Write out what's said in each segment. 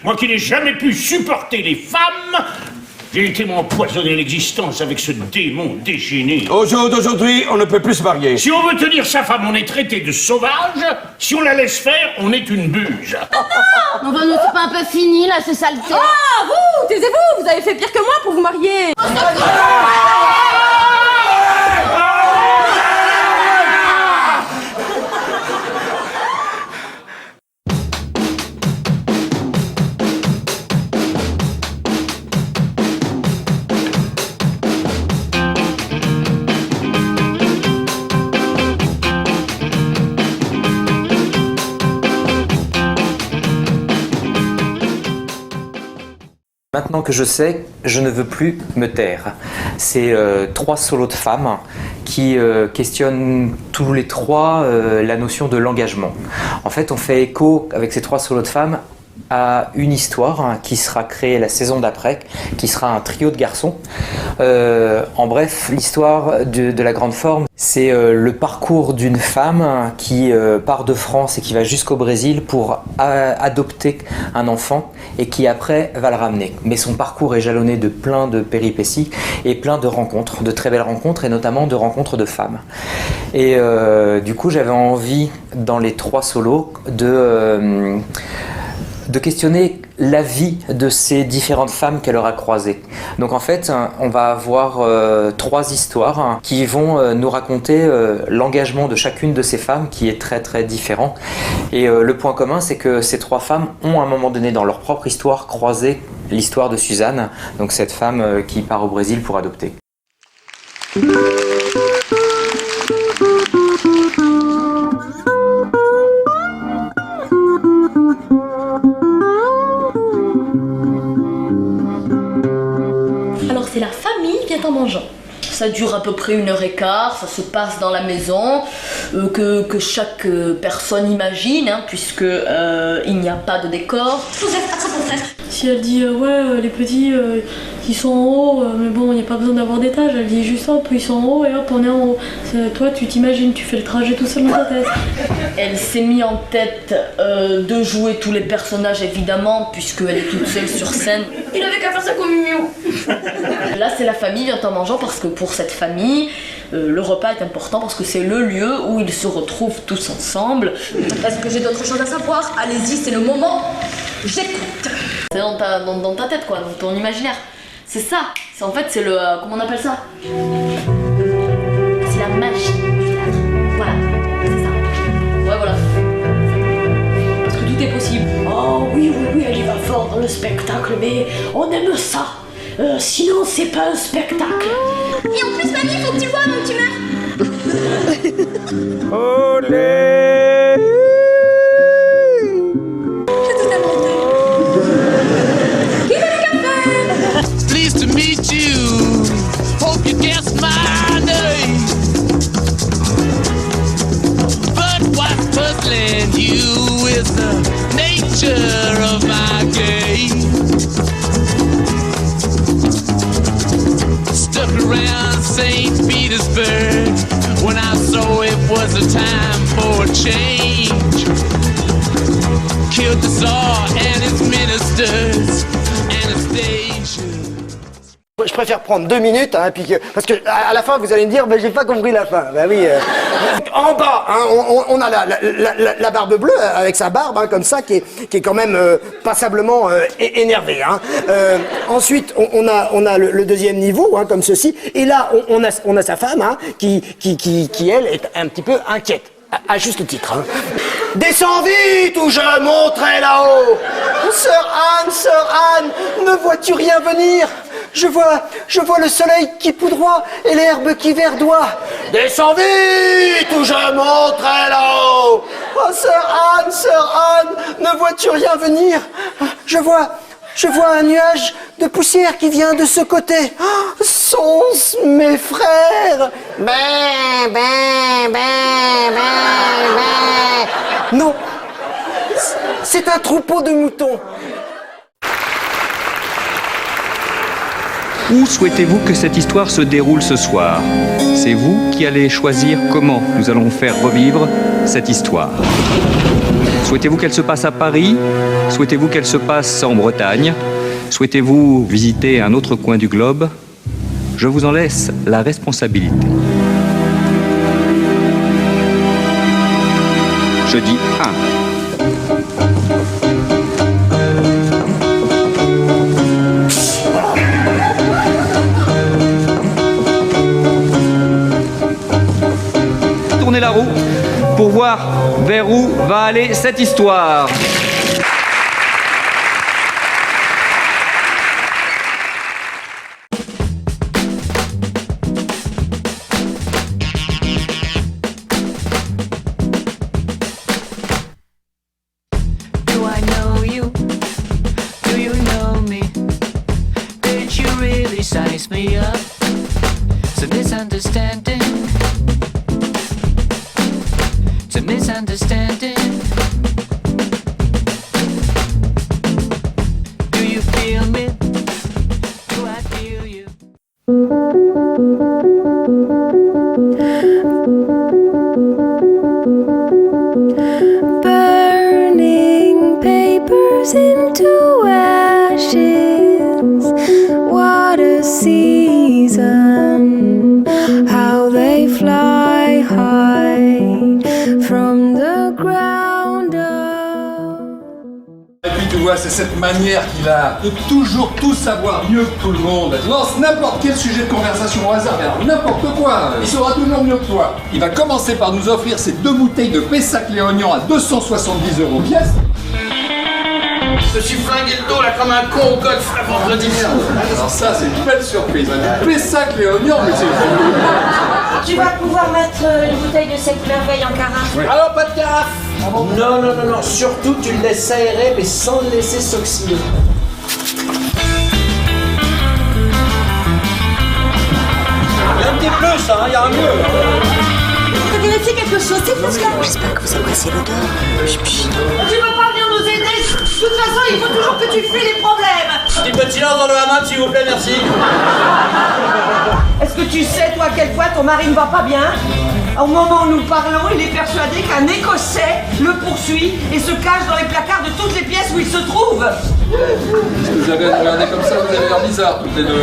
Moi qui n'ai jamais pu supporter les femmes, j'ai été m'empoisonner l'existence avec ce démon déchaîné. Au jour d'aujourd'hui, on ne peut plus se marier. Si on veut tenir sa femme, on est traité de sauvage. Si on la laisse faire, on est une buse. Non, bah, c'est pas un peu fini, là, ce saleté. Ah, vous, taisez-vous, vous avez fait pire que moi pour vous marier. Maintenant que je sais, je ne veux plus me taire. C'est 3 solos de femmes qui questionnent tous les 3 la notion de l'engagement. En fait, on fait écho avec ces 3 solos de femmes à une histoire qui sera créée la saison d'après, qui sera un trio de garçons. En bref, l'histoire de la grande forme, c'est le parcours d'une femme qui part de France et qui va jusqu'au Brésil pour adopter un enfant et qui après va le ramener. Mais son parcours est jalonné de plein de péripéties et plein de rencontres, de très belles rencontres et notamment de rencontres de femmes. Et du coup, j'avais envie dans les 3 solos de questionner la vie de ces différentes femmes qu'elle aura croisées. Donc en fait, on va avoir 3 histoires qui vont nous raconter l'engagement de chacune de ces femmes qui est très très différent. Et le point commun, c'est que ces 3 femmes ont à un moment donné dans leur propre histoire croisé l'histoire de Suzanne, donc cette femme qui part au Brésil pour adopter. Alors c'est la famille vient en mangeant. Ça dure à peu près 1h15, ça se passe dans la maison, que chaque personne imagine, hein, puisque il n'y a pas de décor. Joseph, attrape mon frère. Si elle dit ouais les petits ils sont en haut, mais bon il n'y a pas besoin d'avoir d'étage, elle dit juste hop ils sont en haut et hop on est en haut. Toi tu t'imagines, tu fais le trajet tout seul dans ta tête. Elle s'est mis en tête de jouer tous les personnages évidemment, puisqu'elle est toute seule sur scène. Il avait qu'à faire sa communion. Là c'est la famille vient en mangeant parce que pour cette famille, le repas est important parce que c'est le lieu où ils se retrouvent tous ensemble. Est-ce que j'ai d'autres choses à savoir? Allez-y, c'est le moment. J'écoute. C'est dans ta tête quoi, dans ton imaginaire. C'est ça, en fait c'est le... comment on appelle ça? C'est la magie du théâtre. Voilà, c'est ça. Ouais voilà. Parce que tout est possible. Oh oui, elle y va fort dans le spectacle, mais on aime ça. Sinon c'est pas un spectacle. Et en plus, mamie, faut que tu vois mon tumeur. J'ai tout inventé. Qui veut du café? Pleased to meet you. Hope you guessed my name. But what's puzzling you is the nature of my game. Stuck around St. Petersburg when I saw it was a time for a change. Killed the Tsar and his ministers, Anastasia. Je préfère prendre 2 minutes, hein, parce que à la fin vous allez me dire, j'ai pas compris la fin. Bah oui. En bas, hein, on a la barbe bleue avec sa barbe, hein, comme ça, qui est quand même passablement énervée. Hein. Ensuite, on a le deuxième niveau, hein, comme ceci, et là on a sa femme, hein, qui elle est un petit peu inquiète. À juste titre. Hein. Descends vite ou je monterai là-haut. Sœur Anne, ne vois-tu rien venir? Je vois le soleil qui poudroie et l'herbe qui verdoie. Descends vite ou je monterai là-haut. Oh, sœur Anne, ne vois-tu rien venir? Je vois un nuage de poussière qui vient de ce côté. Oh, sont-ce mes frères? Non, c'est un troupeau de moutons. Où souhaitez-vous que cette histoire se déroule ce soir? C'est vous qui allez choisir comment nous allons faire revivre cette histoire. Souhaitez-vous qu'elle se passe à Paris, Souhaitez-vous qu'elle se passe en Bretagne? Souhaitez-vous visiter un autre coin du globe? Je vous en laisse la responsabilité. Je dis 1. Tournez la roue pour voir vers où va aller cette histoire. Do I know you? Do you know me? Did you really size me up? It's a misunderstanding. It's a misunderstanding. Do you feel me? Do I feel you? Burning papers into ashes. What a season. How they fly high from the ground up. Et puis tu vois, c'est cette manière qu'il a de toujours tout savoir mieux que tout le monde. Lance n'importe quel sujet de conversation au hasard, mais alors n'importe quoi, il saura toujours mieux que toi. Il va commencer par nous offrir ces 2 bouteilles de Pessac-Léognan à 270 € pièce. Je me suis flingué le dos là comme un con au golf la vendredi. Alors ça, c'est une belle surprise. Hein. Du Pessac-Léognan, mais c'est... Tu vas pouvoir mettre une bouteille de cette merveille en carafe. Oui. Alors pas de carafe. Non, non, non, non, surtout tu le laisses aérer mais sans le laisser s'oxyder. Il y a un petit plus, hein, il y a un mieux. T'as vérifié quelque chose, c'est plus là. J'espère que vous appréciez l'odeur. Tu peux pas venir nous aider. De toute façon, il faut toujours que tu fuis les problèmes. Petit peu de silence dans le hammam, s'il vous plaît, merci. Est-ce que tu sais, toi, à quel point ton mari ne va pas bien? Au moment où nous parlons, il est persuadé qu'un Écossais le poursuit et se cache dans les placards de toutes les pièces où il se trouve. Est-ce que vous avez regardé comme ça, vous avez l'air bizarre toutes les deux.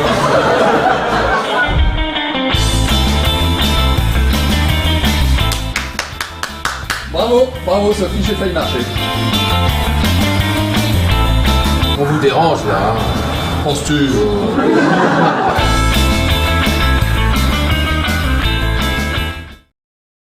Bravo, bravo Sophie, j'ai failli marcher. On vous dérange là, hein. Penses-tu